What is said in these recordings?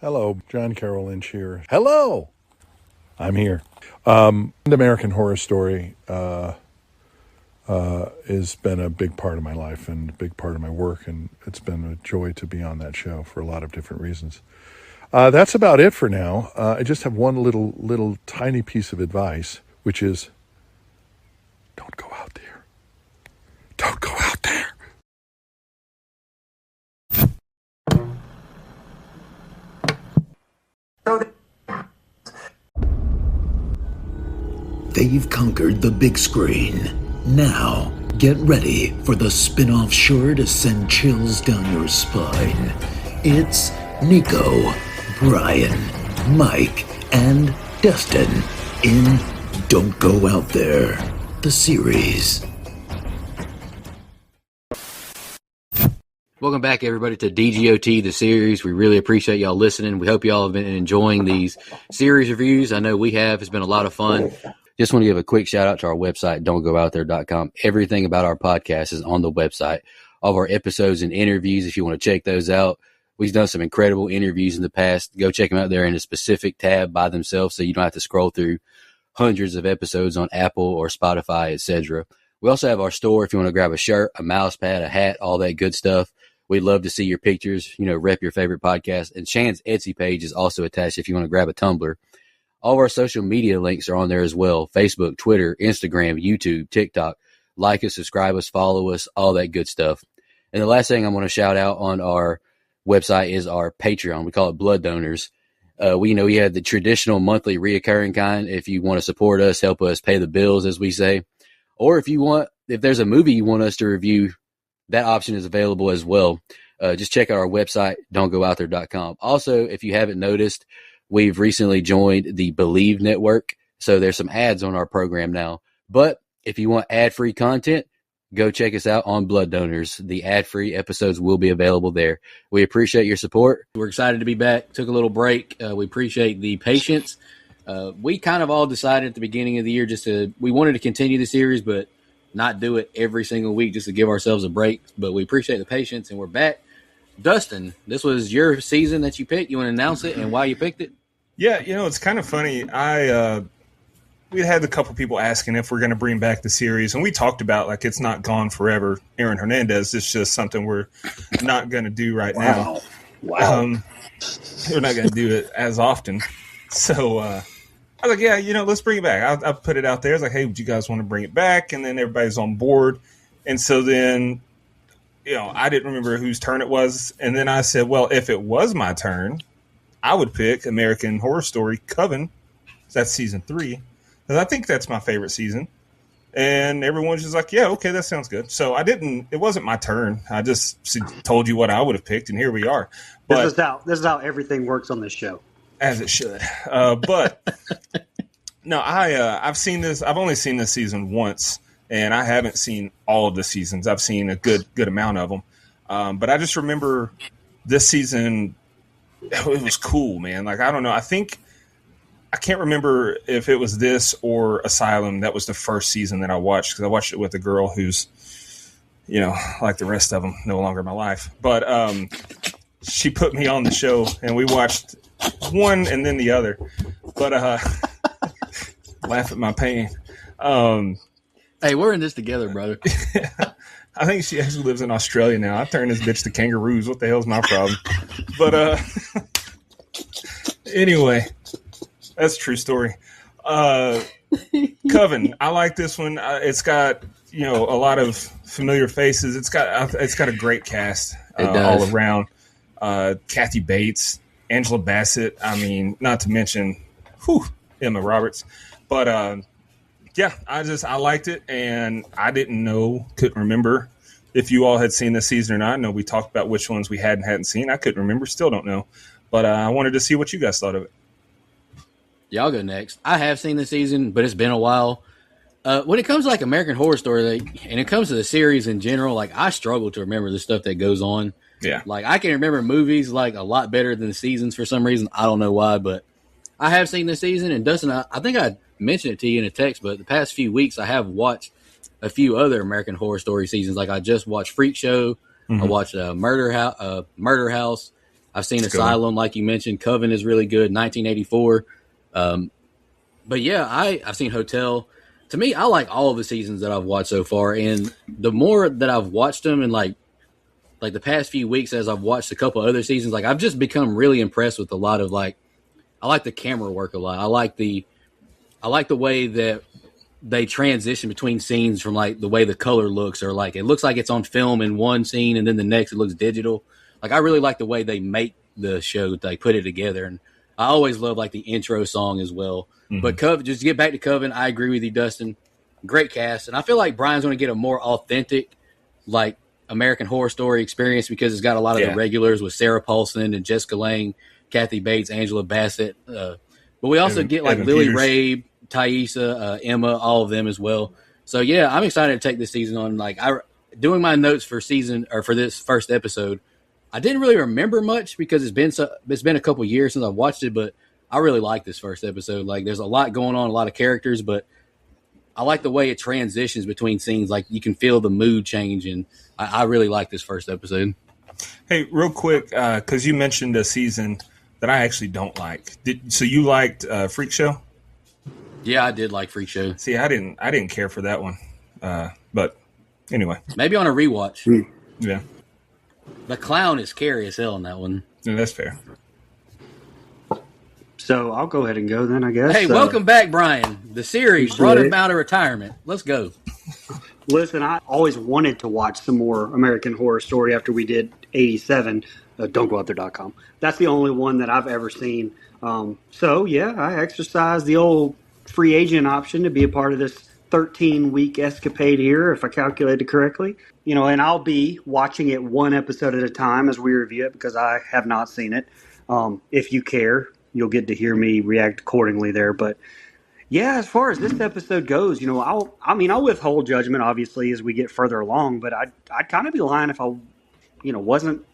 Hello, John Carroll Lynch here. Hello, I'm here. The American Horror Story has been a big part of my life and a big part of my work, and it's been a joy to be on that show for a lot of different reasons. That's about it for now. I just have one little tiny piece of advice, which is don't go out there. Don't go out there. They've conquered the big screen. Now, get ready for the spin-off sure to send chills down your spine. It's Nico, Brian, Mike, and Dustin in Don't Go Out There, the series. Welcome back, everybody, to DGOT, the series. We really appreciate y'all listening. We hope y'all have been enjoying these series reviews. I know we have. It's been a lot of fun. Just want to give a quick shout out to our website, don'tgoouthere.com. Everything about our podcast is on the website. All of our episodes and interviews, if you want to check those out. We've done some incredible interviews in the past. Go check them out there in a specific tab by themselves so you don't have to scroll through hundreds of episodes on Apple or Spotify, etc. We also have our store if you want to grab a shirt, a mouse pad, a hat, all that good stuff. We'd love to see your pictures, rep your favorite podcast. And Shan's Etsy page is also attached if you want to grab a tumbler. All of our social media links are on there as well. Facebook, Twitter, Instagram, YouTube, TikTok. Like us, subscribe us, follow us, all that good stuff. And the last thing I want to shout out on our website is our Patreon. We call it Blood Donors. We have the traditional monthly reoccurring kind. If you want to support us, help us pay the bills, as we say. Or if there's a movie you want us to review, that option is available as well. Just check out our website, don'tgoouthere.com. Also, if you haven't noticed, we've recently joined the Believe Network, so there's some ads on our program now. But if you want ad-free content, go check us out on Blood Donors. The ad-free episodes will be available there. We appreciate your support. We're excited to be back. Took a little break. We appreciate the patience. We kind of all decided at the beginning of the year we wanted to continue the series, but not do it every single week just to give ourselves a break. But we appreciate the patience, and we're back. Dustin, this was your season that you picked. You want to announce it and why you picked it? Yeah, it's kind of funny. We had a couple people asking if we're going to bring back the series, and we talked about it's not gone forever. Aaron Hernandez, it's just something we're not going to do right now. Wow. We're not going to do it as often. So I was like, yeah, let's bring it back. I'll put it out there. I was like, hey, would you guys want to bring it back? And then everybody's on board. And so then, I didn't remember whose turn it was. And then I said, well, if it was my turn, I would pick American Horror Story Coven. That's season 3. Because I think that's my favorite season. And everyone's just like, yeah, okay, that sounds good. So it wasn't my turn. I just told you what I would have picked, and here we are. But This is how everything works on this show. As it should. But no, I've seen this. I've only seen this season once, and I haven't seen all of the seasons. I've seen a good amount of them. But I just remember this season, it was cool, man. I don't know. I can't remember if it was this or Asylum. That was the first season that I watched, because I watched it with a girl who's, like the rest of them, no longer in my life. But she put me on the show, and we watched one and then the other. But laugh at my pain. Hey, we're in this together, brother. I think she actually lives in Australia now. I turned this bitch to kangaroos. What the hell's my problem? But anyway, that's a true story. Coven, I like this one. It's got a lot of familiar faces. It's got a great cast all around. Kathy Bates, Angela Bassett. I mean, not to mention, Emma Roberts. But yeah, I liked it, and I couldn't remember if you all had seen this season or not. I know we talked about which ones we hadn't seen. I couldn't remember, still don't know. But I wanted to see what you guys thought of it. Yeah, I'll go next. I have seen the season, but it's been a while. When it comes to American Horror Story, and it comes to the series in general, I struggle to remember the stuff that goes on. Yeah. I can remember movies a lot better than the seasons for some reason. I don't know why, but I have seen the season. And Dustin, I think I mentioned it to you in a text, but the past few weeks I have watched a few other American Horror Story seasons. I just watched Freak Show. Mm-hmm. I watched Murder House. I've seen Asylum, like you mentioned. Coven is really good. 1984. But yeah, I've seen Hotel. To me, I like all of the seasons that I've watched so far, and the more that I've watched them, and like the past few weeks as I've watched a couple other seasons, like I've just become really impressed with a lot of like I like the camera work a lot. I like the way that they transition between scenes from like the way the color looks, or like it looks like it's on film in one scene and then the next it looks digital. Like I really like the way they make the show, they put it together, and I always love like the intro song as well. Mm-hmm. But Coven, just to get back to Coven, I agree with you, Dustin. Great cast, and I feel like Brian's going to get a more authentic, like American Horror Story experience because it's got a lot of the regulars with Sarah Paulson and Jessica Lange, Kathy Bates, Angela Bassett. But we also get like Evan Lily Peters. Rabe, Thaisa, Emma, all of them as well. So yeah, I'm excited to take this season on. Like doing my notes for this first episode, I didn't really remember much because it's been a couple years since I've watched it, but I really like this first episode. Like there's a lot going on, a lot of characters, but I like the way it transitions between scenes. Like you can feel the mood change, and I really like this first episode. Hey, real quick, because you mentioned a season that I actually don't like. So you liked Freak Show? Yeah, I did like Freak Show. See, I didn't care for that one. But anyway, maybe on a rewatch. Yeah, the clown is scary as hell in that one. Yeah, that's fair. So I'll go ahead and go then, I guess. Hey, welcome back, Brian. The series brought him out of retirement. Let's go. Listen, I always wanted to watch some more American Horror Story after we did 87. Don'tGoOutThere.com. That's the only one that I've ever seen. So, yeah, I exercised the old free agent option to be a part of this 13-week escapade here, if I calculated correctly. And I'll be watching it one episode at a time as we review it because I have not seen it. If you care, you'll get to hear me react accordingly there. But yeah, as far as this episode goes, I'll withhold judgment obviously as we get further along. But I'd kind of be lying if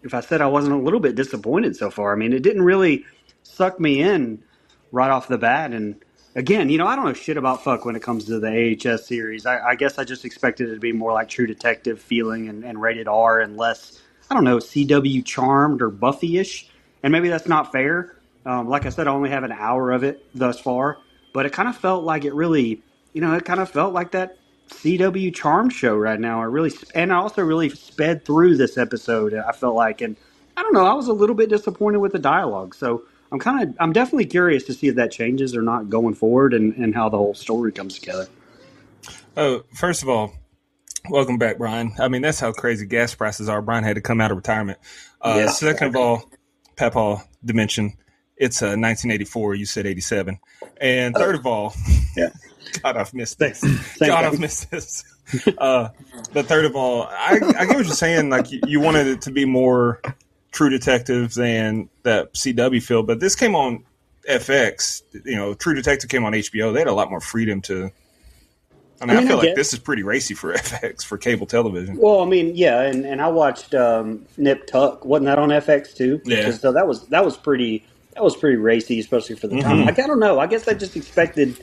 if I said I wasn't a little bit disappointed so far. I mean, it didn't really suck me in right off the bat. And again, I don't know shit about fuck when it comes to the AHS series. I guess I just expected it to be more like True Detective feeling and rated R and less, I don't know, CW Charmed or Buffy-ish. And maybe that's not fair. Like I said, I only have an hour of it thus far. But it kind of felt like it really, it kind of felt like that CW Charmed show right now. And I also really sped through this episode, I felt like. And I don't know, I was a little bit disappointed with the dialogue. So I'm definitely curious to see if that changes or not going forward and how the whole story comes together. Oh, first of all, welcome back, Brian. I mean, that's how crazy gas prices are. Brian had to come out of retirement. Second of all, Papaw Dimension. It's 1984. You said 87. And third of all, God, I've missed this. I've missed this. But third of all, I get what you're saying. Like you wanted it to be more True Detectives and that CW feel, but this came on FX. True Detective came on HBO. They had a lot more freedom to. I feel like this is pretty racy for FX for cable television. Well, I mean, yeah, and I watched Nip Tuck. Wasn't that on FX too? Yeah. So that was pretty racy, especially for the time. Mm-hmm. Like, I don't know. I guess I just expected.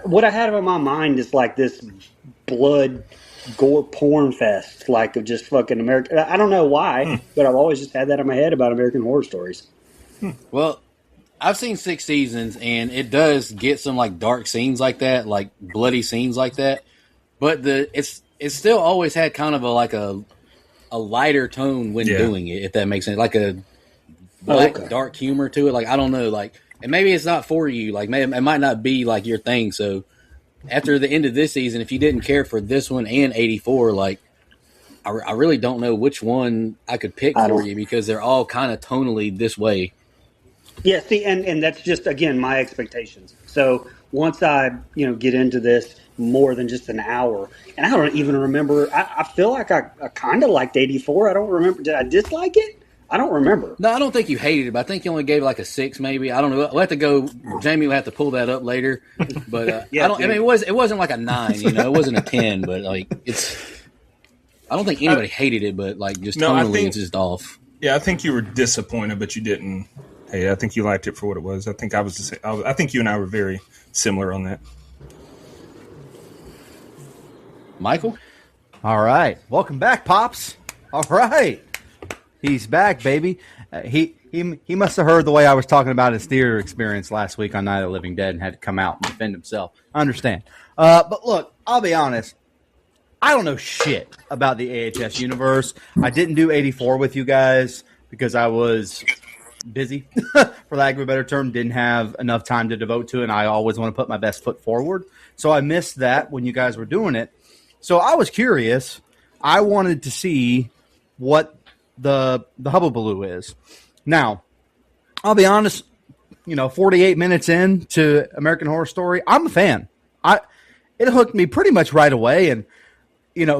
What I had in my mind is like this blood gore porn fest, like of just fucking American. I don't know why, but I've always just had that in my head about American Horror Stories. Well, I've seen 6 seasons, and it does get some like dark scenes like that, like bloody scenes like that. But it's still always had kind of a lighter tone when doing it, if that makes sense, like a black dark humor to it. Like I don't know, like, and maybe it's not for you. Like maybe it might not be like your thing. So after the end of this season, if you didn't care for this one and 84, like I really don't know which one I could pick for you because they're all kind of tonally this way. Yeah, see, and that's just, again, my expectations. So once I, get into this more than just an hour, and I don't even remember, I feel like I kind of liked 84. I don't remember. Did I dislike it? I don't remember. No, I don't think you hated it, but I think you only gave it like a 6 maybe. I don't know. We'll have to go. Jamie will have to pull that up later. But it wasn't like a 9, it wasn't a 10, but like I don't think anybody hated it, but like just tonally it's just off. Yeah, I think you were disappointed, but you didn't. Hey, I think you liked it for what it was. I think I think you and I were very similar on that. Michael? All right. Welcome back, Pops. All right. He's back, baby. He must have heard the way I was talking about his theater experience last week on Night of the Living Dead and had to come out and defend himself. I understand. But look, I'll be honest. I don't know shit about the AHS universe. I didn't do 84 with you guys because I was busy, for lack of a better term, didn't have enough time to devote to it, and I always want to put my best foot forward. So I missed that when you guys were doing it. So I was curious. I wanted to see what the hubbubaloo is. Now, I'll be honest, 48 minutes in to American Horror Story, I'm a fan. It hooked me pretty much right away, and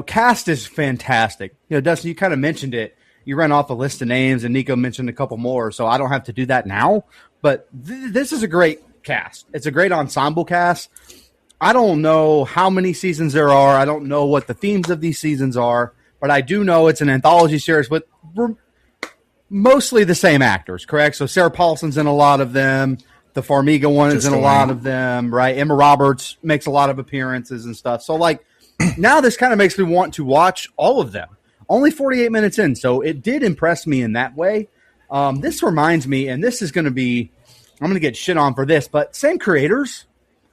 cast is fantastic. Dustin, you kind of mentioned it. You ran off a list of names, and Nico mentioned a couple more, so I don't have to do that now. But this is a great cast. It's a great ensemble cast. I don't know how many seasons there are. I don't know what the themes of these seasons are, but I do know it's an anthology series with mostly the same actors, correct? So Sarah Paulson's in a lot of them. The Farmiga one is in a lot of them, right? Emma Roberts makes a lot of appearances and stuff. So, now this kind of makes me want to watch all of them. Only 48 minutes in, so it did impress me in that way. This reminds me, and this is going to be, I'm going to get shit on for this, but same creators,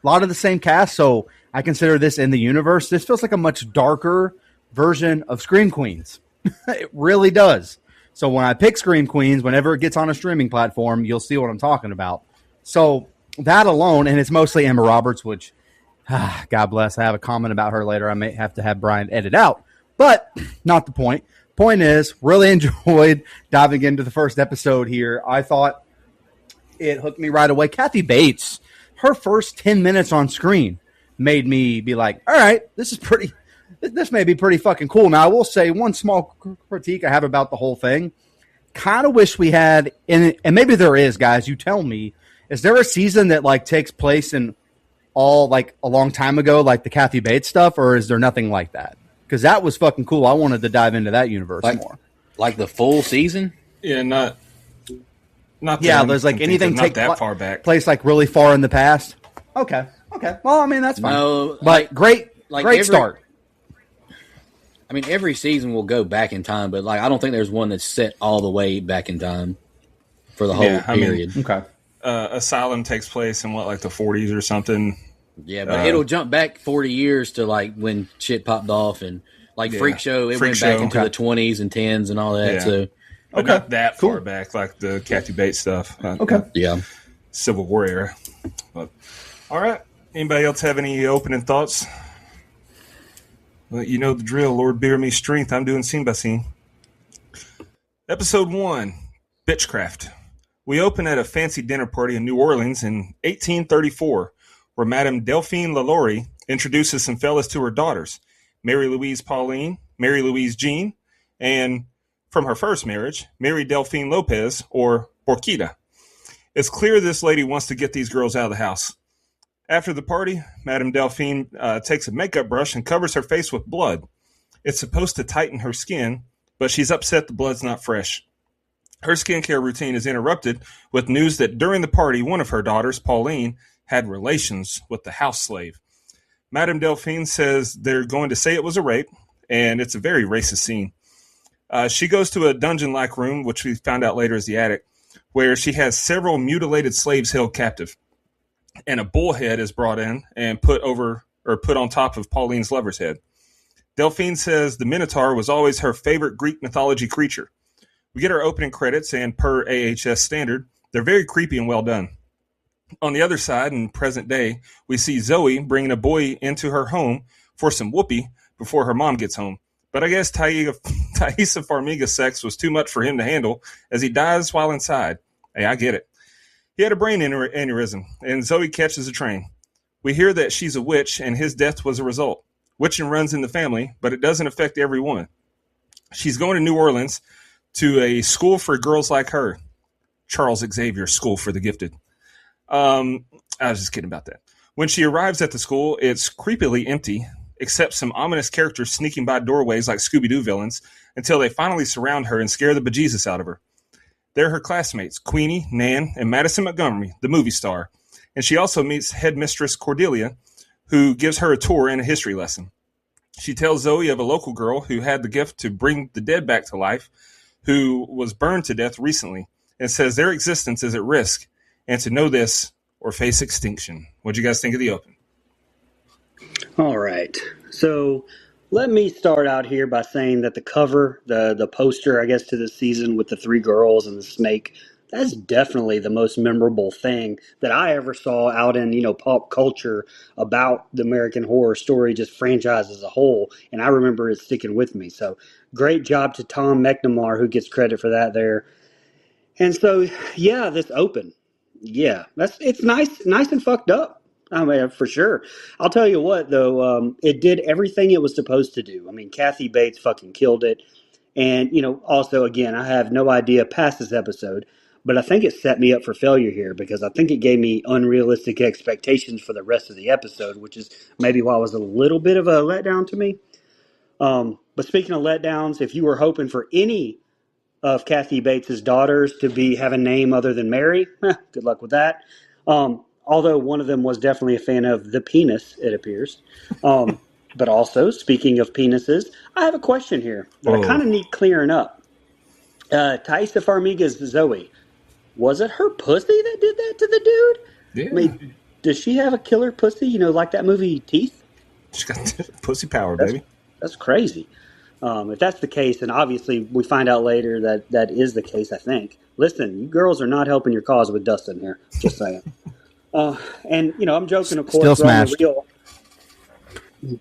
a lot of the same cast, so I consider this in the universe. This feels like a much darker version of Scream Queens. It really does. So when I pick Scream Queens, whenever it gets on a streaming platform, you'll see what I'm talking about. So that alone, and it's mostly Emma Roberts, which, God bless, I have a comment about her later. I may have to have Brian edit out, but not the point. Point is, really enjoyed diving into the first episode here. I thought it hooked me right away. Kathy Bates, her first 10 minutes on screen made me be like, all right, this may be pretty fucking cool. Now, I will say one small critique I have about the whole thing. Kind of wish we had, and maybe there is, guys, you tell me, is there a season that takes place in all a long time ago, like the Kathy Bates stuff, or is there nothing like that? Because that was fucking cool. I wanted to dive into that universe more. Like the full season? Yeah, not. Yeah, there's anything take that far back. Place really far in the past. Okay. Well, I mean that's fine. No, but great start. I mean, every season will go back in time, but I don't think there's one that's set all the way back in time for the whole period. Okay. Asylum takes place in the 40s or something. Yeah, but it'll jump back 40 years to when shit popped off, and Freak Show, it went back into the 20s and 10s and all that. Yeah. So not that far back, like the Kathy Bates stuff. Yeah, Civil War era. But all right, anybody else have any opening thoughts? Well, you know the drill. Lord, bear me strength. I'm doing scene by scene. Episode 1, Bitchcraft. We open at a fancy dinner party in New Orleans in 1834, where Madame Delphine Lalaurie introduces some fellas to her daughters, Mary Louise Pauline, Mary Louise Jean, and from her first marriage, Mary Delphine Lopez, or Borquita. It's clear this lady wants to get these girls out of the house. After the party, Madame Delphine takes a makeup brush and covers her face with blood. It's supposed to tighten her skin, but she's upset the blood's not fresh. Her skincare routine is interrupted with news that during the party, one of her daughters, Pauline, had relations with the house slave. Madame Delphine says they're going to say it was a rape, and it's a very racist scene. She goes to a dungeon-like room, which we found out later is the attic, where she has several mutilated slaves held captive. And a bull head is brought in and put on top of Pauline's lover's head. Delphine says the Minotaur was always her favorite Greek mythology creature. We get our opening credits, and per AHS standard, they're very creepy and well done. On the other side, in present day, we see Zoe bringing a boy into her home for some whoopee before her mom gets home. But I guess Thaisa Farmiga's sex was too much for him to handle, as he dies while inside. Hey, I get it. He had a brain aneurysm, and Zoe catches a train. We hear that she's a witch, and his death was a result. Witching runs in the family, but it doesn't affect every woman. She's going to New Orleans to a school for girls like her. Charles Xavier School for the Gifted. I was just kidding about that. When she arrives at the school, it's creepily empty, except some ominous characters sneaking by doorways like Scooby-Doo villains, until they finally surround her and scare the bejesus out of her. They're her classmates, Queenie, Nan, and Madison Montgomery, the movie star. And she also meets headmistress Cordelia, who gives her a tour and a history lesson. She tells Zoe of a local girl who had the gift to bring the dead back to life, who was burned to death recently. It says their existence is at risk, and to know this or face extinction. What'd you guys think of the open? All right. So let me start out here by saying that the cover, the poster, I guess, to this season with the three girls and the snake, that's definitely the most memorable thing that I ever saw out in, pop culture about the American Horror Story, just franchise as a whole. And I remember it sticking with me. So great job to Tom McNamara, who gets credit for that there. And so, yeah, this open, yeah, it's nice and fucked up. I mean, for sure. I'll tell you what, though, it did everything it was supposed to do. I mean, Kathy Bates fucking killed it. And, also, again, I have no idea past this episode, but I think it set me up for failure here because I think it gave me unrealistic expectations for the rest of the episode, which is maybe why it was a little bit of a letdown to me. But speaking of letdowns, if you were hoping for any of Kathy Bates's daughters to have a name other than Mary, good luck with that. Although one of them was definitely a fan of the penis, it appears. But also, speaking of penises, I have a question here that I kind of need clearing up. Taissa Farmiga's Zoe, was it her pussy that did that to the dude? Yeah. I mean, does she have a killer pussy, like that movie Teeth? She's got pussy power, baby. That's crazy. If that's the case, and obviously we find out later that is the case, I think. Listen, you girls are not helping your cause with Dustin here. Just saying. And, I'm joking, of course. Still smashed. On the real.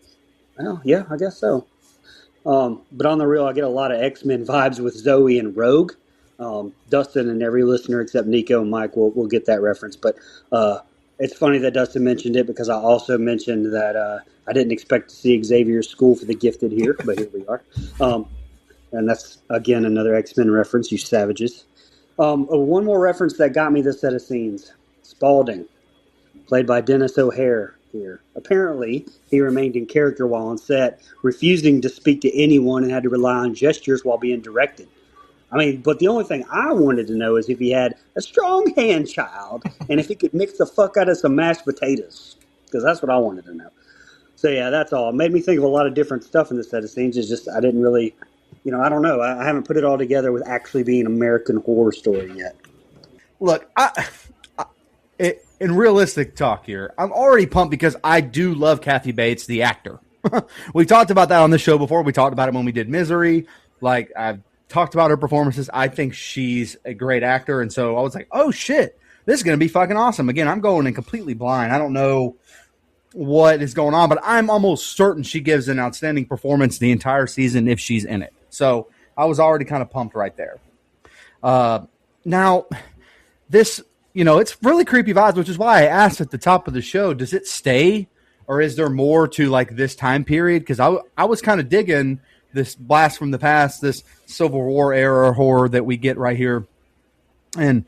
Well, yeah, I guess so. But on the real, I get a lot of X-Men vibes with Zoe and Rogue. Dustin and every listener except Nico and Mike will get that reference. But it's funny that Dustin mentioned it because I also mentioned that I didn't expect to see Xavier's School for the Gifted here, but here we are. And that's, again, another X-Men reference, you savages. One more reference that got me this set of scenes. Spaulding, played by Dennis O'Hare here. Apparently, he remained in character while on set, refusing to speak to anyone and had to rely on gestures while being directed. I mean, but the only thing I wanted to know is if he had a strong hand child and if he could mix the fuck out of some mashed potatoes, because that's what I wanted to know. So, yeah, that's all. It made me think of a lot of different stuff in this set of scenes. It's just I didn't really, I don't know. I haven't put it all together with actually being American Horror Story yet. Look, in realistic talk here, I'm already pumped because I do love Kathy Bates, the actor. We talked about that on the show before. We talked about it when we did Misery. Like, I've talked about her performances. I think she's a great actor. And so I was like, oh, shit, this is going to be fucking awesome. Again, I'm going in completely blind. I don't know what is going on, but I'm almost certain she gives an outstanding performance the entire season if she's in it. So I was already kind of pumped right there. Now, this, it's really creepy vibes, which is why I asked at the top of the show, does it stay or is there more to like this time period? Because I was kind of digging this blast from the past, this Civil War era horror that we get right here. And,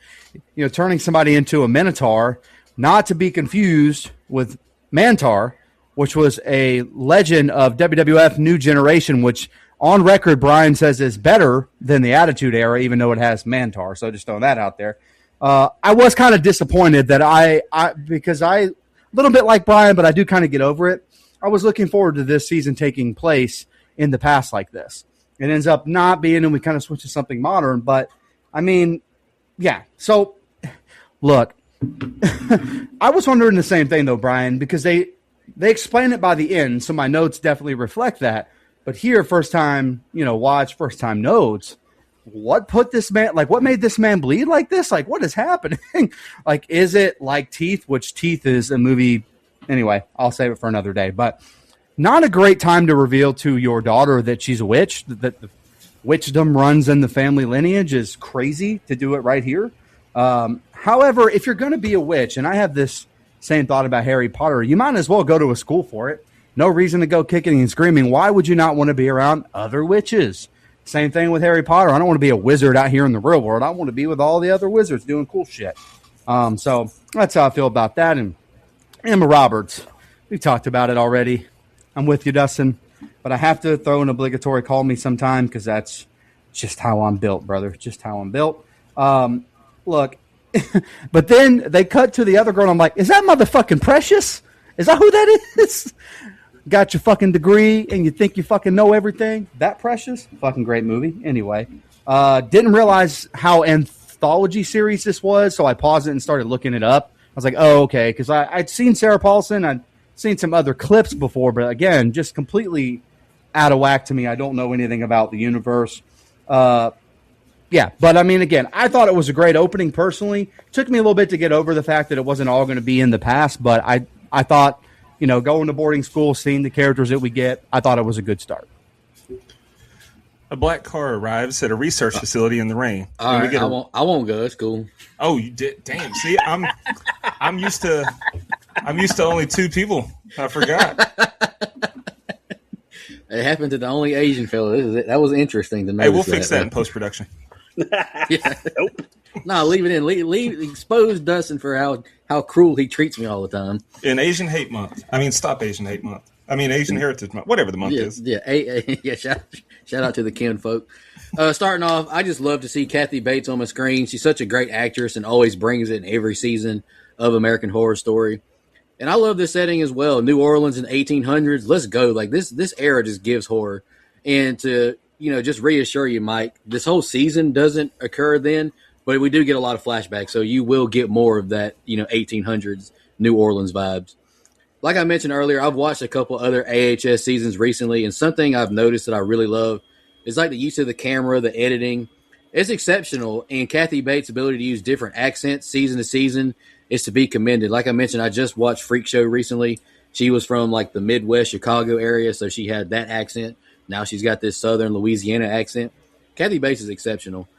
turning somebody into a Minotaur, not to be confused with Mantar, which was a legend of WWF New Generation, which on record Brian says is better than the Attitude Era, even though it has Mantar. So just throwing that out there. I was kind of disappointed that because I, a little bit like Brian, but I do kind of get over it. I was looking forward to this season taking place in the past like this. It ends up not being, and we kind of switch to something modern. But, I mean, yeah. So, look, I was wondering the same thing, though, Brian, because they explain it by the end, so my notes definitely reflect that. But here, first time, watch, first time notes, what put this man, like, what made this man bleed like this? Like, what is happening? Like, is it like Teeth, which Teeth is a movie? Anyway, I'll save it for another day. But not a great time to reveal to your daughter that she's a witch, that the witchdom runs in the family lineage is crazy to do it right here. However, if you're going to be a witch, and I have this same thought about Harry Potter, you might as well go to a school for it. No reason to go kicking and screaming. Why would you not want to be around other witches? Same thing with Harry Potter. I don't want to be a wizard out here in the real world. I want to be with all the other wizards doing cool shit. So that's how I feel about that. And Emma Roberts, we talked about it already. I'm with you, Dustin. But I have to throw an obligatory call me sometime because that's just how I'm built, brother. Just how I'm built. Look, but then they cut to the other girl, and I'm like, is that motherfucking Precious? Is that who that is? Got your fucking degree, and you think you fucking know everything? That Precious? Fucking great movie. Anyway, Didn't realize how anthology series this was, so I paused it and started looking it up. I was like, oh, okay, because I'd seen Sarah Paulson. I'd seen some other clips before, but again, just completely out of whack to me. I don't know anything about the universe. Yeah, but I mean, again, I thought it was a great opening personally. It took me a little bit to get over the fact that it wasn't all going to be in the past, but I thought, going to boarding school, seeing the characters that we get, I thought it was a good start. A black car arrives at a research facility in the rain. All right, I won't go. It's cool. Oh, you did? Damn. See, I'm used to only 2 people. I forgot. It happened to the only Asian fellow. That was interesting to know. Hey, we'll fix that in post-production. Yeah. Nope. No, leave it in. Leave expose Dustin for how cruel he treats me all the time. In Asian Hate Month. I mean, stop Asian Hate Month. I mean, Asian Heritage Month. Whatever the month is. Yeah. Shout out to the kin folk. Starting off, I just love to see Kathy Bates on my screen. She's such a great actress and always brings it in every season of American Horror Story. And I love this setting as well. New Orleans in 1800s. Let's go. Like this era just gives horror. And to, just reassure you, Mike, this whole season doesn't occur then, but we do get a lot of flashbacks. So you will get more of that, 1800s New Orleans vibes. Like I mentioned earlier, I've watched a couple other AHS seasons recently, and something I've noticed that I really love is like the use of the camera, the editing. It's exceptional, and Kathy Bates' ability to use different accents season to season is to be commended. Like I mentioned, I just watched Freak Show recently. She was from like the Midwest Chicago area, so she had that accent. Now she's got this Southern Louisiana accent. Kathy Bates is exceptional.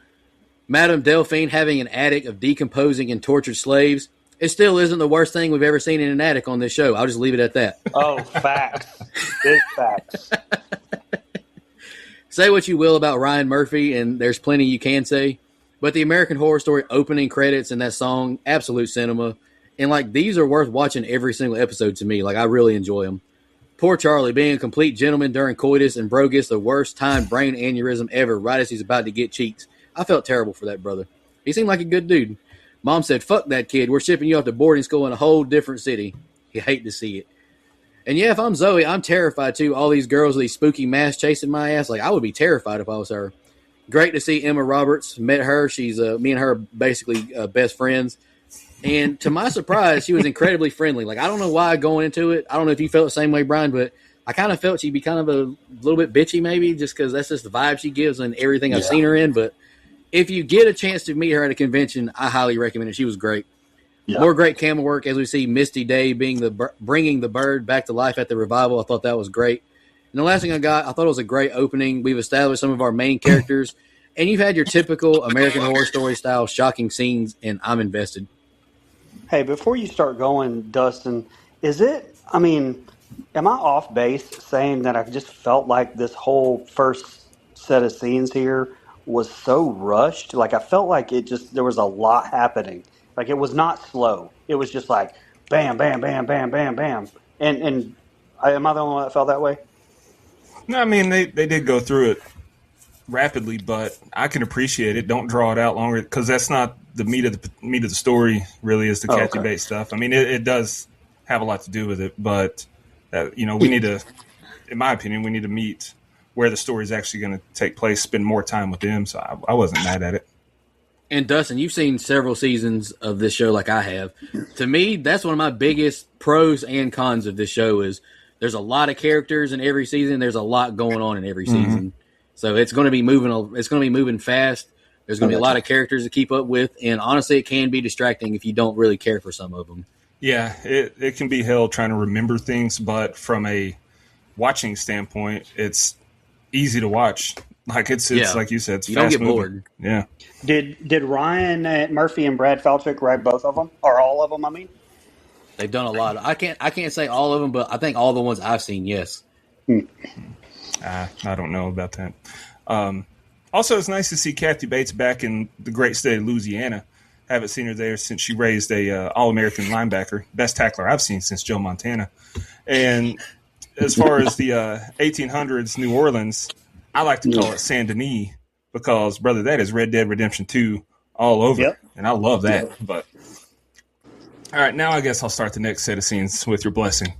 Madame Delphine having an attic of decomposing and tortured slaves. It still isn't the worst thing we've ever seen in an attic on this show. I'll just leave it at that. Oh, facts. Big facts. Say what you will about Ryan Murphy, and there's plenty you can say, but the American Horror Story opening credits and that song, absolute cinema. And, these are worth watching every single episode to me. I really enjoy them. Poor Charlie, being a complete gentleman during coitus, and bro gets the worst time brain aneurysm ever right as he's about to get cheeks. I felt terrible for that brother. He seemed like a good dude. Mom said, fuck that kid. We're shipping you off to boarding school in a whole different city. You hate to see it. And yeah, if I'm Zoe, I'm terrified too. All these girls with these spooky masks chasing my ass. I would be terrified if I was her. Great to see Emma Roberts. Met her. She's me and her are basically best friends. And to my surprise, she was incredibly friendly. I don't know why going into it. I don't know if you felt the same way, Brian, but I kind of felt she'd be kind of a little bit bitchy maybe just because that's just the vibe she gives and everything I've seen her in. But if you get a chance to meet her at a convention, I highly recommend it. She was great. Yeah. More great camera work as we see Misty Day bringing the bird back to life at the revival. I thought that was great. And the last thing I thought it was a great opening. We've established some of our main characters, and you've had your typical American Horror Story style shocking scenes, and I'm invested. Hey, before you start going, Dustin, am I off base saying that I just felt like this whole first set of scenes here was so rushed? I felt like there was a lot happening. It was not slow. It was just bam, bam, bam, bam, bam, bam. And am I the only one that felt that way? No, I mean, they did go through it rapidly, but I can appreciate it. Don't draw it out longer because that's not the meat of the story. Really, is the Kathy Bates stuff. I mean, it does have a lot to do with it, but we need to, in my opinion, we need to meet where the story is actually going to take place. Spend more time with them. So I wasn't mad at it. And Dustin, you've seen several seasons of this show like I have. To me, that's one of my biggest pros and cons of this show is there's a lot of characters in every season. There's a lot going on in every season. So it's going to be moving. It's going to be moving fast. There's going to be a lot of characters to keep up with. And honestly, it can be distracting if you don't really care for some of them. Yeah, it can be hell trying to remember things. But from a watching standpoint, it's easy to watch. It's like you said, it's you fast don't get moving. bored. Yeah. Did Ryan Murphy and Brad Falchuk write both of them or all of them? I mean, they've done a lot. I can't say all of them, but I think all the ones I've seen, yes. I don't know about that. Also, it's nice to see Kathy Bates back in the great state of Louisiana. Haven't seen her there since she raised a All-American linebacker, best tackler I've seen since Joe Montana. And as far as the 1800s New Orleans, I like to call it Saint Denis because, brother, that is Red Dead Redemption 2 all over. Yep. And I love that. Yep. But all right, now I guess I'll start the next set of scenes with your blessing.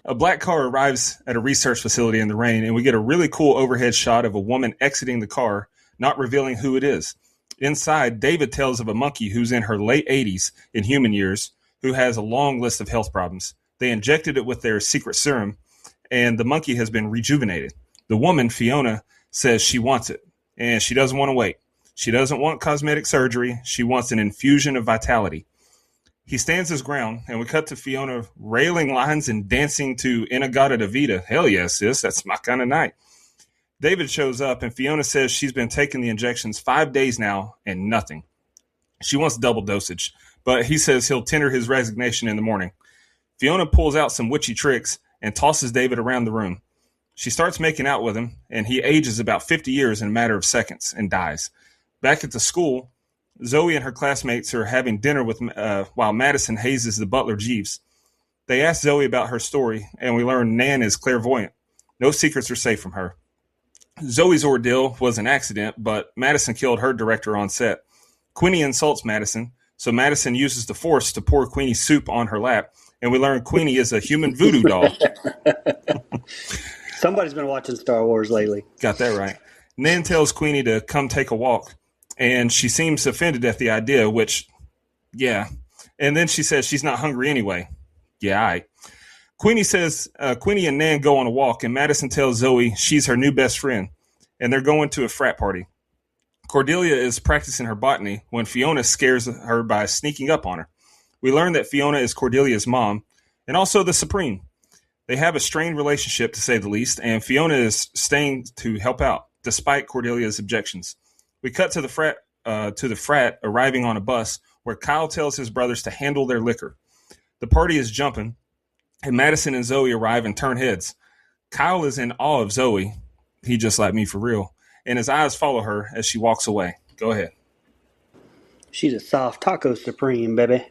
A black car arrives at a research facility in the rain, and we get a really cool overhead shot of a woman exiting the car, not revealing who it is. Inside, David tells of a monkey who's in her late 80s in human years, who has a long list of health problems. They injected it with their secret serum, and the monkey has been rejuvenated. The woman, Fiona, says she wants it, and she doesn't want to wait. She doesn't want cosmetic surgery. She wants an infusion of vitality. He stands his ground, and we cut to Fiona railing lines and dancing to In-A-Gadda-Da-Vida. Hell yes, sis, that's my kind of night. David shows up, and Fiona says she's been taking the injections 5 days now and nothing. She wants double dosage, but he says he'll tender his resignation in the morning. Fiona pulls out some witchy tricks and tosses David around the room. She starts making out with him, and he ages about 50 years in a matter of seconds and dies. Back at the school, Zoe and her classmates are having dinner with while Madison hazes the butler Jeeves. They ask Zoe about her story, and we learn Nan is clairvoyant. No secrets are safe from her. Zoe's ordeal was an accident, but Madison killed her director on set. Queenie insults Madison, so Madison uses the Force to pour Queenie soup on her lap, and we learn Queenie is a human voodoo doll. Somebody's been watching Star Wars lately. Got that right. Nan tells Queenie to come take a walk, and she seems offended at the idea, which, yeah. And then she says she's not hungry anyway. Yeah, all right. Queenie says Queenie and Nan go on a walk, and Madison tells Zoe she's her new best friend, and they're going to a frat party. Cordelia is practicing her botany when Fiona scares her by sneaking up on her. We learn that Fiona is Cordelia's mom and also the Supreme. They have a strained relationship, to say the least, and Fiona is staying to help out, despite Cordelia's objections. We cut to the frat arriving on a bus where Kyle tells his brothers to handle their liquor. The party is jumping, and Madison and Zoe arrive and turn heads. Kyle is in awe of Zoe. He just like me for real. And his eyes follow her as she walks away. Go ahead. She's a soft taco supreme, baby.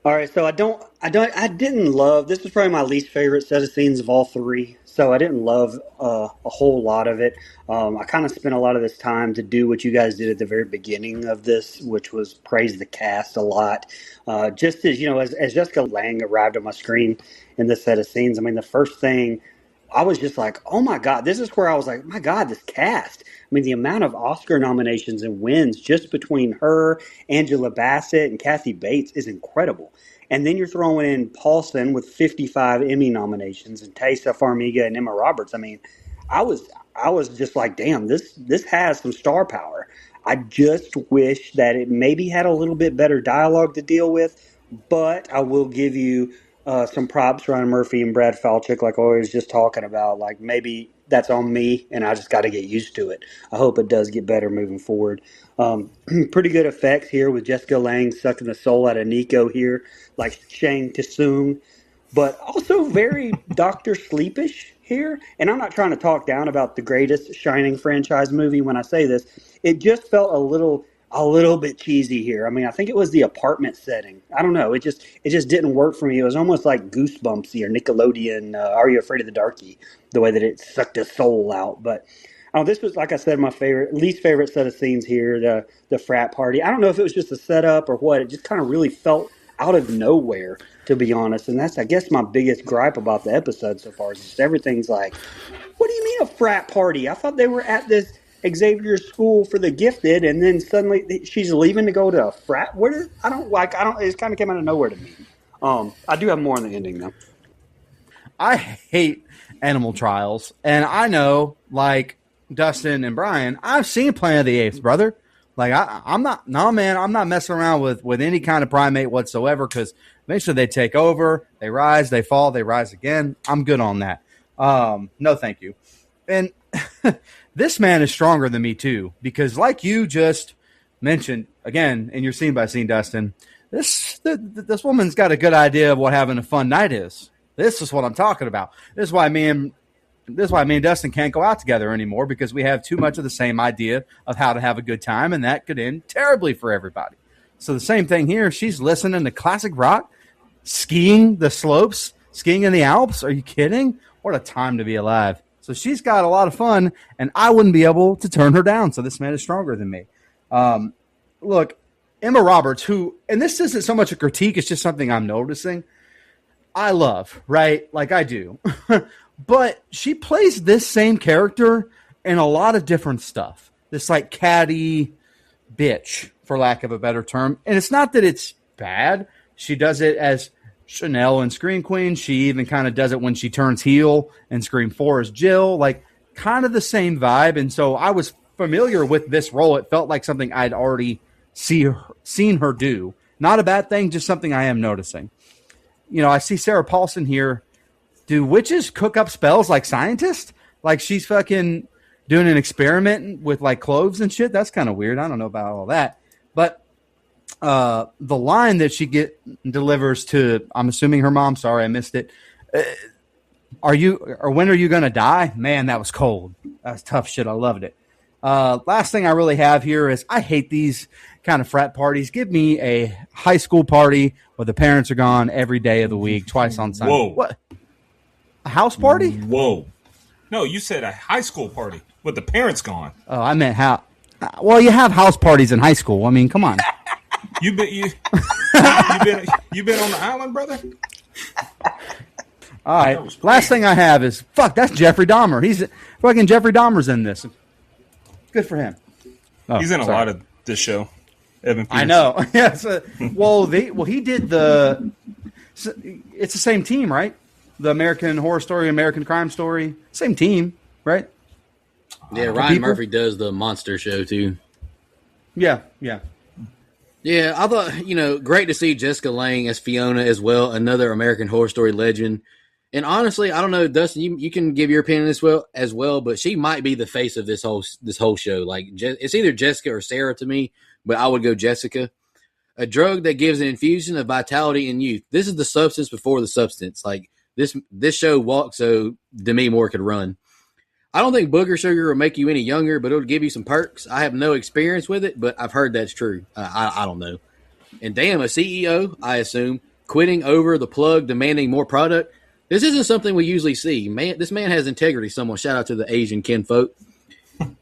All right, so I didn't love. This is probably my least favorite set of scenes of all three. So I didn't love a whole lot of it. I kind of spent a lot of this time to do what you guys did at the very beginning of this, which was praise the cast a lot. Just as as Jessica Lange arrived on my screen in this set of scenes, I mean, the first thing I was just like, oh my God, this is where I was like, my God, this cast. I mean, the amount of Oscar nominations and wins just between her, Angela Bassett, and Kathy Bates is incredible. And then you're throwing in Paulson with 55 Emmy nominations and Taysa Farmiga and Emma Roberts. I mean, I was just like, damn, this has some star power. I just wish that it maybe had a little bit better dialogue to deal with, but I will give you some props, Ryan Murphy and Brad Falchuk, like I was just talking about. Like, maybe that's on me, and I just got to get used to it. I hope it does get better moving forward. Pretty good effects here with Jessica Lange sucking the soul out of Nico here, like Shang Tsung, but also very Doctor Sleepish here. And I'm not trying to talk down about the greatest Shining franchise movie when I say this. It just felt a little bit cheesy here. I mean, I think it was the apartment setting. I don't know. It just didn't work for me. It was almost like Goosebumpsy or Nickelodeon. Are You Afraid of the Darky? The way that it sucked his soul out. But this was, like I said, my least favorite set of scenes here. The frat party. I don't know if it was just a setup or what. It just kind of really felt out of nowhere, to be honest. And that's, I guess, my biggest gripe about the episode so far. Is just everything's like, what do you mean a frat party? I thought they were at this Xavier School for the Gifted, and then suddenly she's leaving to go to a frat. I don't. It kind of came out of nowhere to me. I do have more on the ending though. I hate animal trials, and I know, like Dustin and Brian, I've seen Planet of the Apes, brother. Like I'm not messing around with any kind of primate whatsoever, because eventually they take over, they rise, they fall, they rise again. I'm good on that. No, thank you. And this man is stronger than me too, because like you just mentioned again in your scene by scene, Dustin, this woman's got a good idea of what having a fun night is. This is what I'm talking about. This is why me and Dustin can't go out together anymore, because we have too much of the same idea of how to have a good time, and that could end terribly for everybody. So the same thing here. She's listening to classic rock, skiing the slopes, skiing in the Alps. Are you kidding? What a time to be alive. So she's got a lot of fun, and I wouldn't be able to turn her down. So this man is stronger than me. Look, Emma Roberts, and this isn't so much a critique, it's just something I'm noticing. I love, right? Like I do. But she plays this same character in a lot of different stuff. This like catty bitch, for lack of a better term. And it's not that it's bad. She does it as Chanel in Scream Queen. She even kind of does it when she turns heel in Scream 4 as Jill. Like kind of the same vibe. And so I was familiar with this role. It felt like something I'd already seen her do. Not a bad thing, just something I am noticing. You know, I see Sarah Paulson here. Do witches cook up spells like scientists? Like she's fucking doing an experiment with like cloves and shit? That's kind of weird. I don't know about all that. But the line that she delivers to, I'm assuming her mom, sorry, I missed it. When are you going to die? Man, that was cold. That was tough shit. I loved it. Last thing I really have here is I hate these kind of frat parties. Give me a high school party where the parents are gone every day of the week, twice on Sunday. Whoa. What? A house party? Whoa. No, you said a high school party with the parents gone. Oh, I meant how. Well, you have house parties in high school. I mean, come on. You been on the island, brother? All right. Last thing I have is that's Jeffrey Dahmer. He's fucking Jeffrey Dahmer's in this. Good for him. Oh, he's in a lot of this show. Evan Peters. I know. Yes. He did the. It's the same team, right? The American Horror Story, American Crime Story, same team, right? Yeah, Ryan Murphy does the monster show too. Yeah. Yeah, I thought, great to see Jessica Lange as Fiona as well, another American Horror Story legend. And honestly, I don't know, Dustin, you can give your opinion as well, but she might be the face of this whole show. Like, it's either Jessica or Sarah to me, but I would go Jessica. A drug that gives an infusion of vitality and youth. This is the substance before the substance. Like, this show walked so Demi Moore could run. I don't think booger sugar will make you any younger, but it'll give you some perks. I have no experience with it, but I've heard that's true. I don't know. And damn, a CEO, I assume, quitting over the plug, demanding more product. This isn't something we usually see. Man, this man has integrity. Someone shout out to the Asian kinfolk.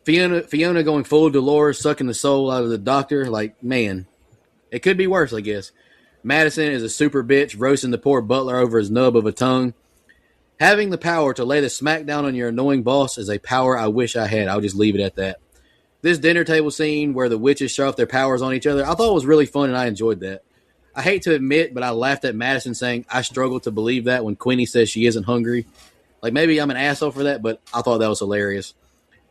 Fiona going full Dolores, sucking the soul out of the doctor. Like, man, it could be worse, I guess. Madison is a super bitch, roasting the poor butler over his nub of a tongue. Having the power to lay the smack down on your annoying boss is a power I wish I had. I'll just leave it at that. This dinner table scene where the witches show off their powers on each other, I thought it was really fun and I enjoyed that. I hate to admit, but I laughed at Madison saying, I struggle to believe that when Queenie says she isn't hungry. Like, maybe I'm an asshole for that, but I thought that was hilarious.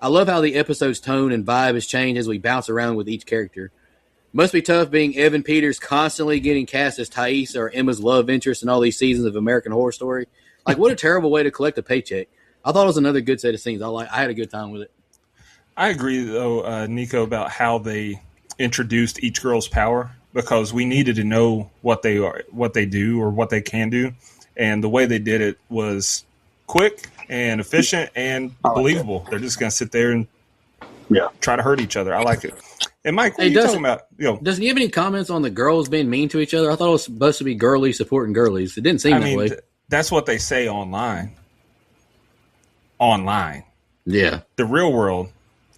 I love how the episode's tone and vibe has changed as we bounce around with each character. Must be tough being Evan Peters constantly getting cast as Thais or Emma's love interest in all these seasons of American Horror Story. Like, what a terrible way to collect a paycheck. I thought it was another good set of scenes. I had a good time with it. I agree, though, Nico, about how they introduced each girl's power, because we needed to know what they are, what they do, or what they can do. And the way they did it was quick and efficient and believable. They're just going to sit there and try to hurt each other. I like it. And Mike, what are you talking about? Doesn't he have any comments on the girls being mean to each other? I thought it was supposed to be girlies supporting girlies. It didn't seem that way. That's what they say online. Online. Yeah. The real world.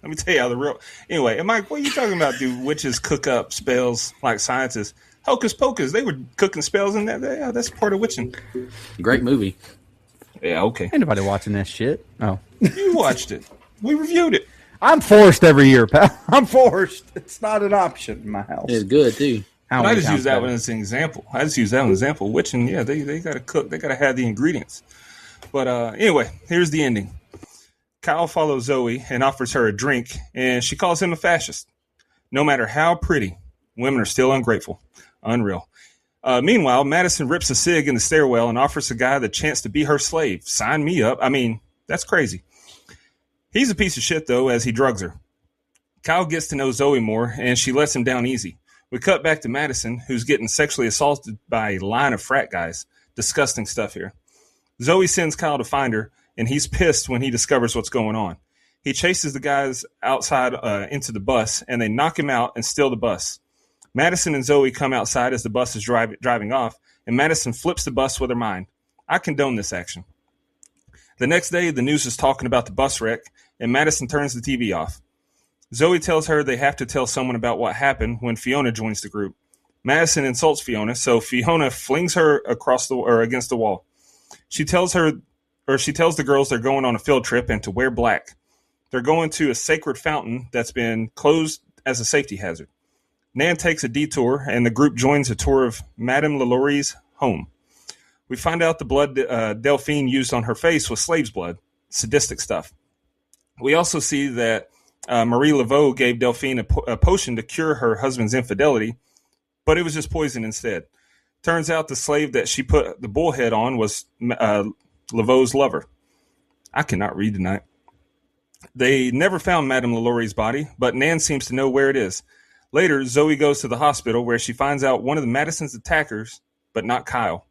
Let me tell you how the real. Anyway, and Mike, what are you talking about? Do witches cook up spells like scientists? Hocus Pocus. They were cooking spells in that. Yeah, that's part of witching. Great movie. Yeah, okay. Ain't nobody watching that shit. Oh. You watched it. We reviewed it. I'm forced every year, pal. I'm forced. It's not an option in my house. It's good, too. I just use that one as an example. Witching, yeah, they got to cook. They got to have the ingredients. But anyway, here's the ending. Kyle follows Zoe and offers her a drink, and she calls him a fascist. No matter how pretty, women are still ungrateful. Unreal. Meanwhile, Madison rips a cig in the stairwell and offers the guy the chance to be her slave. Sign me up. I mean, that's crazy. He's a piece of shit, though, as he drugs her. Kyle gets to know Zoe more, and she lets him down easy. We cut back to Madison, who's getting sexually assaulted by a line of frat guys. Disgusting stuff here. Zoe sends Kyle to find her, and he's pissed when he discovers what's going on. He chases the guys outside into the bus, and they knock him out and steal the bus. Madison and Zoe come outside as the bus is driving off, and Madison flips the bus with her mind. I condone this action. The next day, the news is talking about the bus wreck, and Madison turns the TV off. Zoe tells her they have to tell someone about what happened when Fiona joins the group. Madison insults Fiona, so Fiona flings her against the wall. She tells the girls they're going on a field trip and to wear black. They're going to a sacred fountain that's been closed as a safety hazard. Nan takes a detour, and the group joins a tour of Madame LaLaurie's home. We find out the blood Delphine used on her face was slave's blood, sadistic stuff. We also see that Marie Laveau gave Delphine a potion to cure her husband's infidelity, but it was just poison instead. Turns out the slave that she put the bullhead on was Laveau's lover. I cannot read tonight. They never found Madame LaLaurie's body, but Nan seems to know where it is. Later, Zoe goes to the hospital where she finds out one of the Madison's attackers, but not Kyle.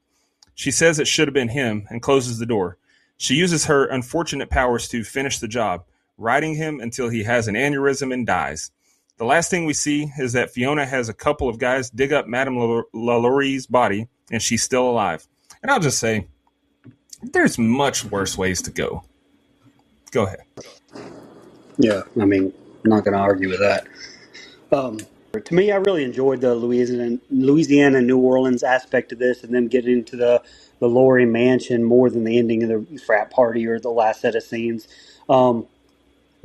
She says it should have been him and closes the door. She uses her unfortunate powers to finish the job, riding him until he has an aneurysm and dies. The last thing we see is that Fiona has a couple of guys dig up Madame LaLaurie's body, and she's still alive. And I'll just say, there's much worse ways to go. Go ahead. Yeah, I mean, I'm not going to argue with that. To me, I really enjoyed the Louisiana, New Orleans aspect of this, and them getting into the Laurie mansion more than the ending of the frat party or the last set of scenes.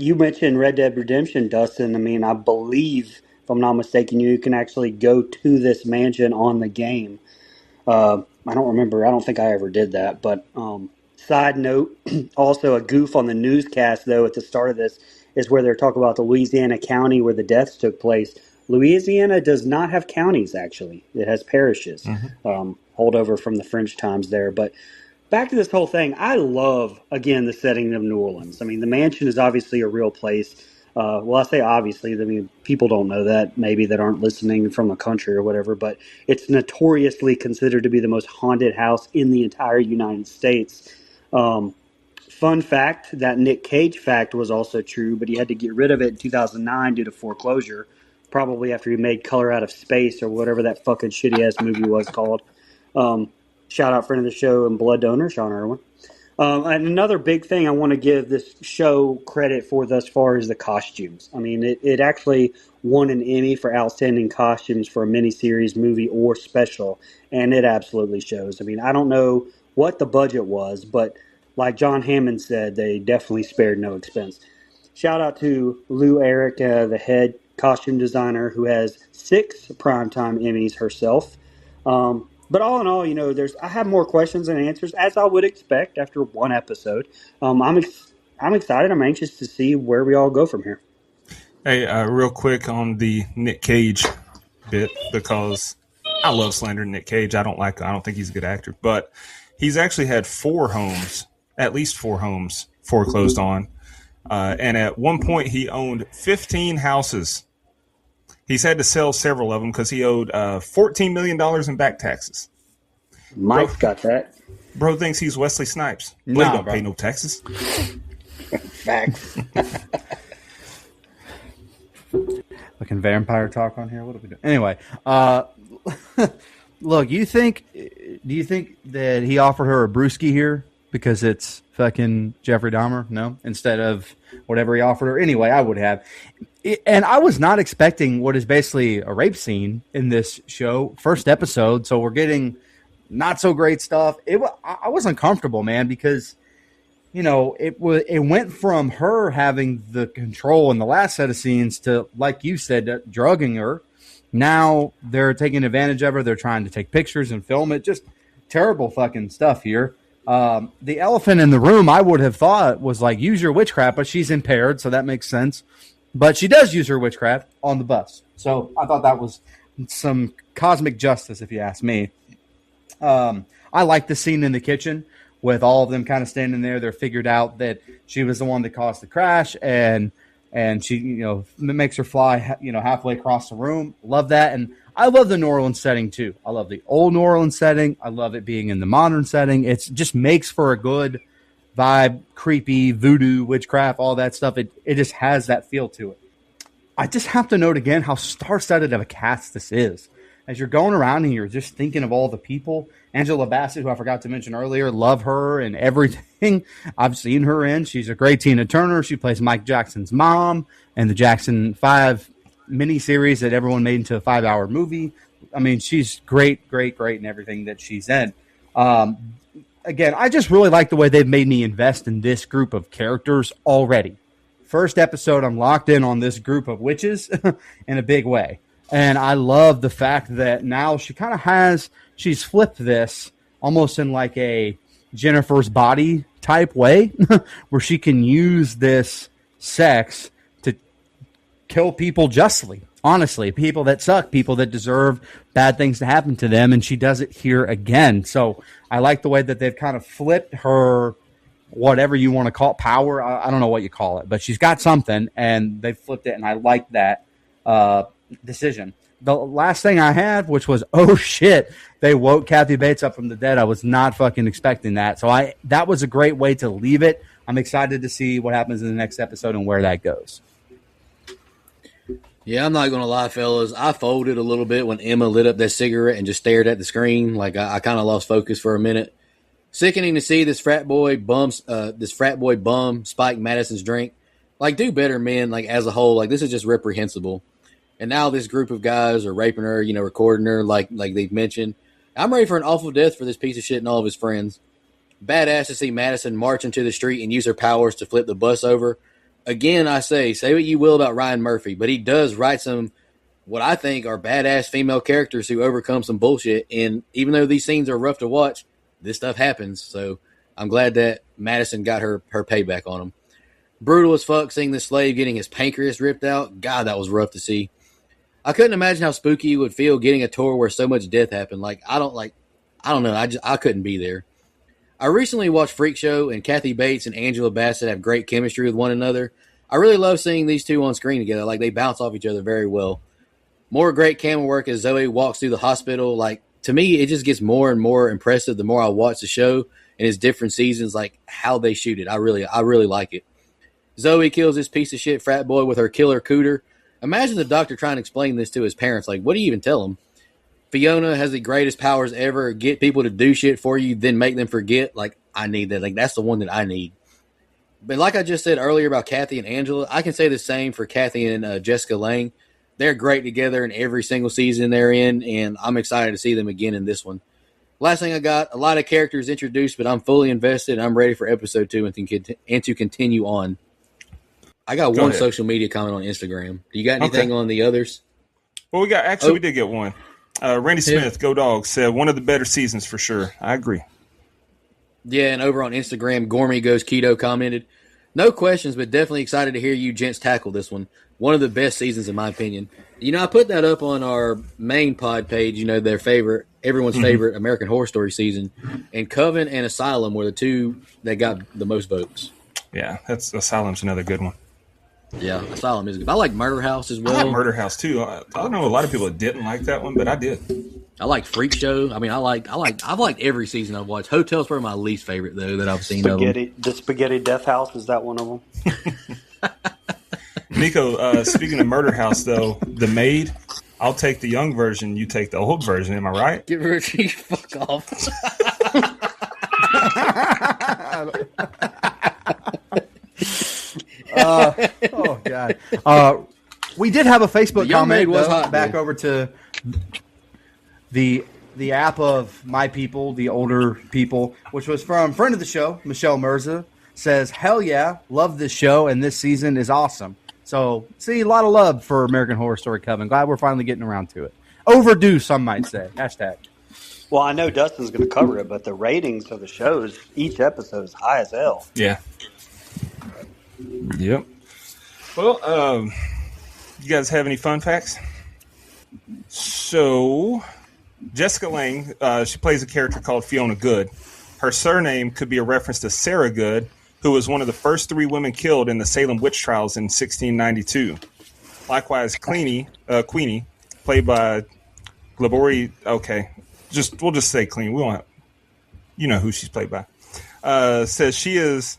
You mentioned Red Dead Redemption, Dustin. I mean, I believe, if I'm not mistaken, you can actually go to this mansion on the game. I don't remember. I don't think I ever did that. But side note, also a goof on the newscast, though, at the start of this is where they're talking about the Louisiana county where the deaths took place. Louisiana does not have counties, actually. It has parishes. Holdover from the French times there. But back to this whole thing, I love, again, the setting of New Orleans. I mean, the mansion is obviously a real place. Well, I say obviously. I mean, people don't know that, maybe, that aren't listening from the country or whatever, but it's notoriously considered to be the most haunted house in the entire United States. Fun fact, that Nick Cage fact was also true, but he had to get rid of it in 2009 due to foreclosure, probably after he made Color Out of Space or whatever that fucking shitty-ass movie was called. Shout out friend of the show and blood donor, Sean Irwin. And another big thing I want to give this show credit for thus far is the costumes. I mean, it actually won an Emmy for outstanding costumes for a miniseries, movie, or special, and it absolutely shows. I mean, I don't know what the budget was, but like John Hammond said, they definitely spared no expense. Shout out to Lou Eric, the head costume designer, who has 6 primetime Emmys herself. But all in all, you know, I have more questions than answers, as I would expect after one episode. I'm excited. I'm anxious to see where we all go from here. Hey, real quick on the Nick Cage bit, because I love slandering Nick Cage. I don't think he's a good actor, but he's actually had at least four homes foreclosed on. And at one point he owned 15 houses. He's had to sell several of them because he owed $14 million in back taxes. Mike's got that. Bro thinks he's Wesley Snipes. Nah, He don't bro. pay no taxes. Facts. Fucking vampire talk on here. What are we doing? Anyway, look, do you think that he offered her a brewski here because it's fucking Jeffrey Dahmer? No, instead of whatever he offered her. Anyway, I would have. And I was not expecting what is basically a rape scene in this show, first episode. So we're getting not so great stuff. I was uncomfortable, man, because you know it went from her having the control in the last set of scenes to, like you said, drugging her. Now they're taking advantage of her. They're trying to take pictures and film it. Just terrible fucking stuff here. The elephant in the room, I would have thought, was like, use your witchcraft, but she's impaired, so that makes sense. But she does use her witchcraft on the bus. So I thought that was some cosmic justice, if you ask me. I like the scene in the kitchen with all of them kind of standing there. They're figured out that she was the one that caused the crash, and she, you know, makes her fly, you know, halfway across the room. Love that. And I love the New Orleans setting too. I love the old New Orleans setting. I love it being in the modern setting. It just makes for a good vibe, creepy, voodoo, witchcraft, all that stuff. It just has that feel to it. I just have to note again how star-studded of a cast this is. As you're going around and you're just thinking of all the people, Angela Bassett, who I forgot to mention earlier, love her and everything I've seen her in. She's a great Tina Turner. She plays Mike Jackson's mom and the Jackson 5 miniseries that everyone made into a 5-hour movie. I mean, she's great in everything that she's in. Again, I just really like the way they've made me invest in this group of characters already. First episode, I'm locked in on this group of witches in a big way. And I love the fact that now she kind of she's flipped this almost in like a Jennifer's Body type way where she can use this sex to kill people justly. Honestly, people that suck, people that deserve bad things to happen to them. And she does it here again. So I like the way that they've kind of flipped her, whatever you want to call it, power. I don't know what you call it, but she's got something and they flipped it. And I like that decision. The last thing I had, which was, oh shit, they woke Kathy Bates up from the dead. I was not fucking expecting that. So that was a great way to leave it. I'm excited to see what happens in the next episode and where that goes. Yeah, I'm not going to lie, fellas. I folded a little bit when Emma lit up that cigarette and just stared at the screen. Like I kind of lost focus for a minute. Sickening to see this frat boy bum spike Madison's drink. Like, do better, men. Like as a whole, like this is just reprehensible. And now this group of guys are raping her, recording her, like they've mentioned. I'm ready for an awful death for this piece of shit and all of his friends. Badass to see Madison march into the street and use her powers to flip the bus over. Again, I say what you will about Ryan Murphy, but he does write some, what I think are badass female characters who overcome some bullshit. And even though these scenes are rough to watch, this stuff happens. So I'm glad that Madison got her payback on him. Brutal as fuck seeing this slave getting his pancreas ripped out. God, that was rough to see. I couldn't imagine how spooky you would feel getting a tour where so much death happened. I don't know. I couldn't be there. I recently watched Freak Show, and Kathy Bates and Angela Bassett have great chemistry with one another. I really love seeing these two on screen together. Like, they bounce off each other very well. More great camera work as Zoe walks through the hospital. Like, to me, it just gets more and more impressive the more I watch the show and its different seasons, like how they shoot it. I really like it. Zoe kills this piece of shit frat boy with her killer cooter. Imagine the doctor trying to explain this to his parents. Like, what do you even tell them? Fiona has the greatest powers ever. Get people to do shit for you, then make them forget. Like, I need that. Like, that's the one that I need. But like I just said earlier about Kathy and Angela, I can say the same for Kathy and Jessica Lange. They're great together in every single season they're in, and I'm excited to see them again in this one. Last thing I got, a lot of characters introduced, but I'm fully invested. I'm ready for episode 2 and to continue on. I got one social media comment on Instagram. Do you got anything on the others? Well, we did get one. Randy Smith, Go Dogs, said one of the better seasons for sure. I agree. Yeah, and over on Instagram, Gormy Goes Keto commented, no questions, but definitely excited to hear you gents tackle this one. One of the best seasons in my opinion. I put that up on our main pod page, everyone's favorite American Horror Story season. And Coven and Asylum were the two that got the most votes. Yeah, Asylum's another good one. Yeah, Asylum is good. I like Murder House as well. I like Murder House too. I know a lot of people that didn't like that one, but I did. I like Freak Show. I mean, I've liked every season I've watched. Hotel's probably my least favorite though that I've seen of them. The Spaghetti Death House, is that one of them? Nico, speaking of Murder House though, The Maid, I'll take the young version, you take the old version, am I right? Get rid of you, fuck off. Oh God! We did have a Facebook comment back over to the app of my people, the older people, which was from friend of the show, Michelle Mirza. Says, "Hell yeah, love this show, and this season is awesome." So, see, a lot of love for American Horror Story Coven. Glad we're finally getting around to it. Overdue, some might say. Hashtag. Well, I know Dustin's going to cover it, but the ratings of the shows, each episode is high as hell. Yeah. Yep. Well, you guys have any fun facts? So, Jessica Lange, she plays a character called Fiona Good. Her surname could be a reference to Sarah Good, who was one of the first 3 women killed in the Salem witch trials in 1692. Likewise, Queenie, played by Glabori. Okay, we'll just say Queenie. We won't. You know who she's played by. Says she is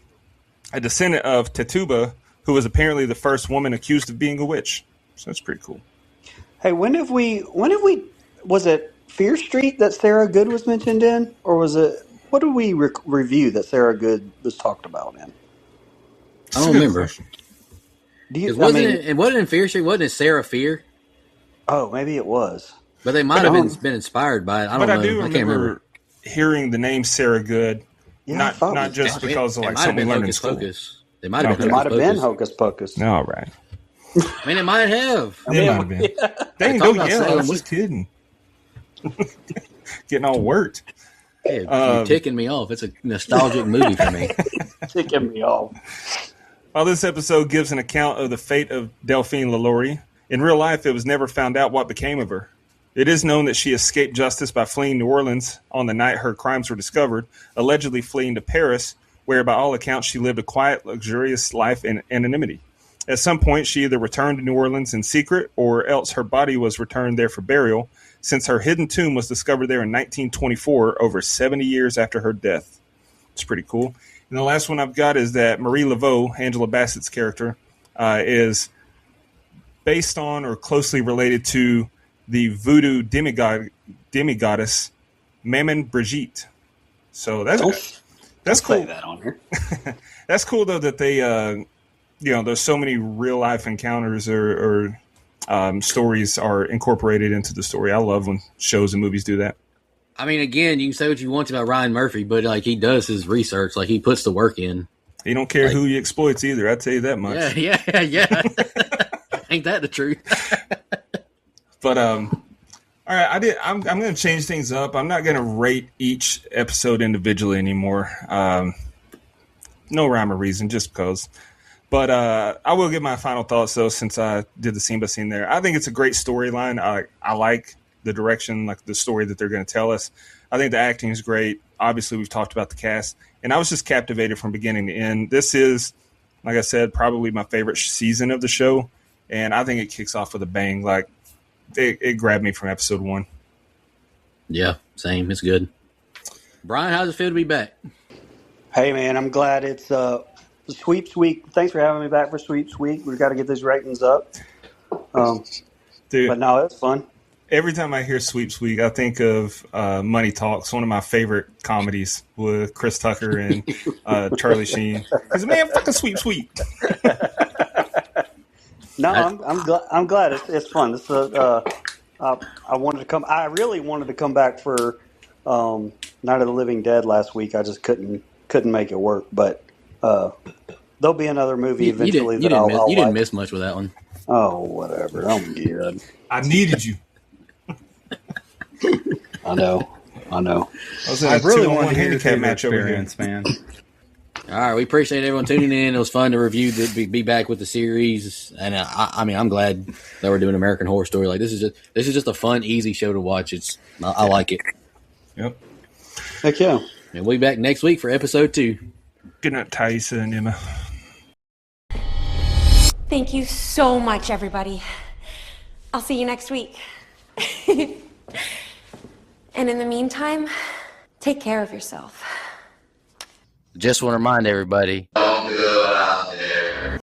a descendant of Tituba, who was apparently the first woman accused of being a witch. So that's pretty cool. Hey, when have we? Was it Fear Street that Sarah Good was mentioned in, or was it? What did we review that Sarah Good was talked about in? I don't remember. Because wasn't in Fear Street, wasn't it Sarah Fear? Oh, maybe it was. But they might have been inspired by it. I don't know. I do I can't remember hearing the name Sarah Good. Yeah, not just because of like might have something been we learned in Hocus school. Pocus. It might have been. It might have been Hocus Pocus. All right. I mean, it might have. It might have been. They didn't go yell. I was just kidding. Getting all worked. Yeah, you're ticking me off. It's a nostalgic movie for me. Ticking me off. While this episode gives an account of the fate of Delphine LaLaurie, in real life it was never found out what became of her. It is known that she escaped justice by fleeing New Orleans on the night her crimes were discovered, allegedly fleeing to Paris, where by all accounts she lived a quiet, luxurious life in anonymity. At some point, she either returned to New Orleans in secret, or else her body was returned there for burial, since her hidden tomb was discovered there in 1924, over 70 years after her death. It's pretty cool. And the last one I've got is that Marie Laveau, Angela Bassett's character, is based on or closely related to the voodoo demigoddess Maman Brigitte. So that's cool. Say that on here. That's cool though that they there's so many real life encounters or stories are incorporated into the story. I love when shows and movies do that. I mean, again, you can say what you want about Ryan Murphy, but like he does his research, like he puts the work in. He don't care who he exploits either. I tell you that much. Yeah. Ain't that the truth? But all right, I'm going to change things up. I'm not going to rate each episode individually anymore. No rhyme or reason, just because. But I will give my final thoughts though, since I did the scene by scene there. I think it's a great storyline. I like the direction, like the story that they're going to tell us. I think the acting is great. Obviously, we've talked about the cast, and I was just captivated from beginning to end. This is, like I said, probably my favorite season of the show, and I think it kicks off with a bang. Like it grabbed me from episode 1. Yeah, same. It's good. Brian, how's it feel to be back? Hey, man, I'm glad it's Sweeps Week. Thanks for having me back for Sweeps Week. We've got to get these ratings up. Dude, but no, it's fun. Every time I hear Sweeps Week, I think of Money Talks, one of my favorite comedies with Chris Tucker and Charlie Sheen. Because, man, fucking Sweeps Week. No, I'm glad it's fun. This I wanted to come. I really wanted to come back for Night of the Living Dead last week. I just couldn't make it work. But there'll be another movie eventually. You didn't miss much with that one. Oh, whatever. I'm good. I needed you. I know. I really wanted to hear handicap match experience, man. All right, we appreciate everyone tuning in. It was fun to review, be back with the series, and I mean, I'm glad that we're doing American Horror Story. Like this is just a fun, easy show to watch. I like it. Yep. Heck yeah. And we'll be back next week for episode 2. Good night, Thaisa and Emma. Thank you so much, everybody. I'll see you next week. And in the meantime, take care of yourself. Just want to remind everybody.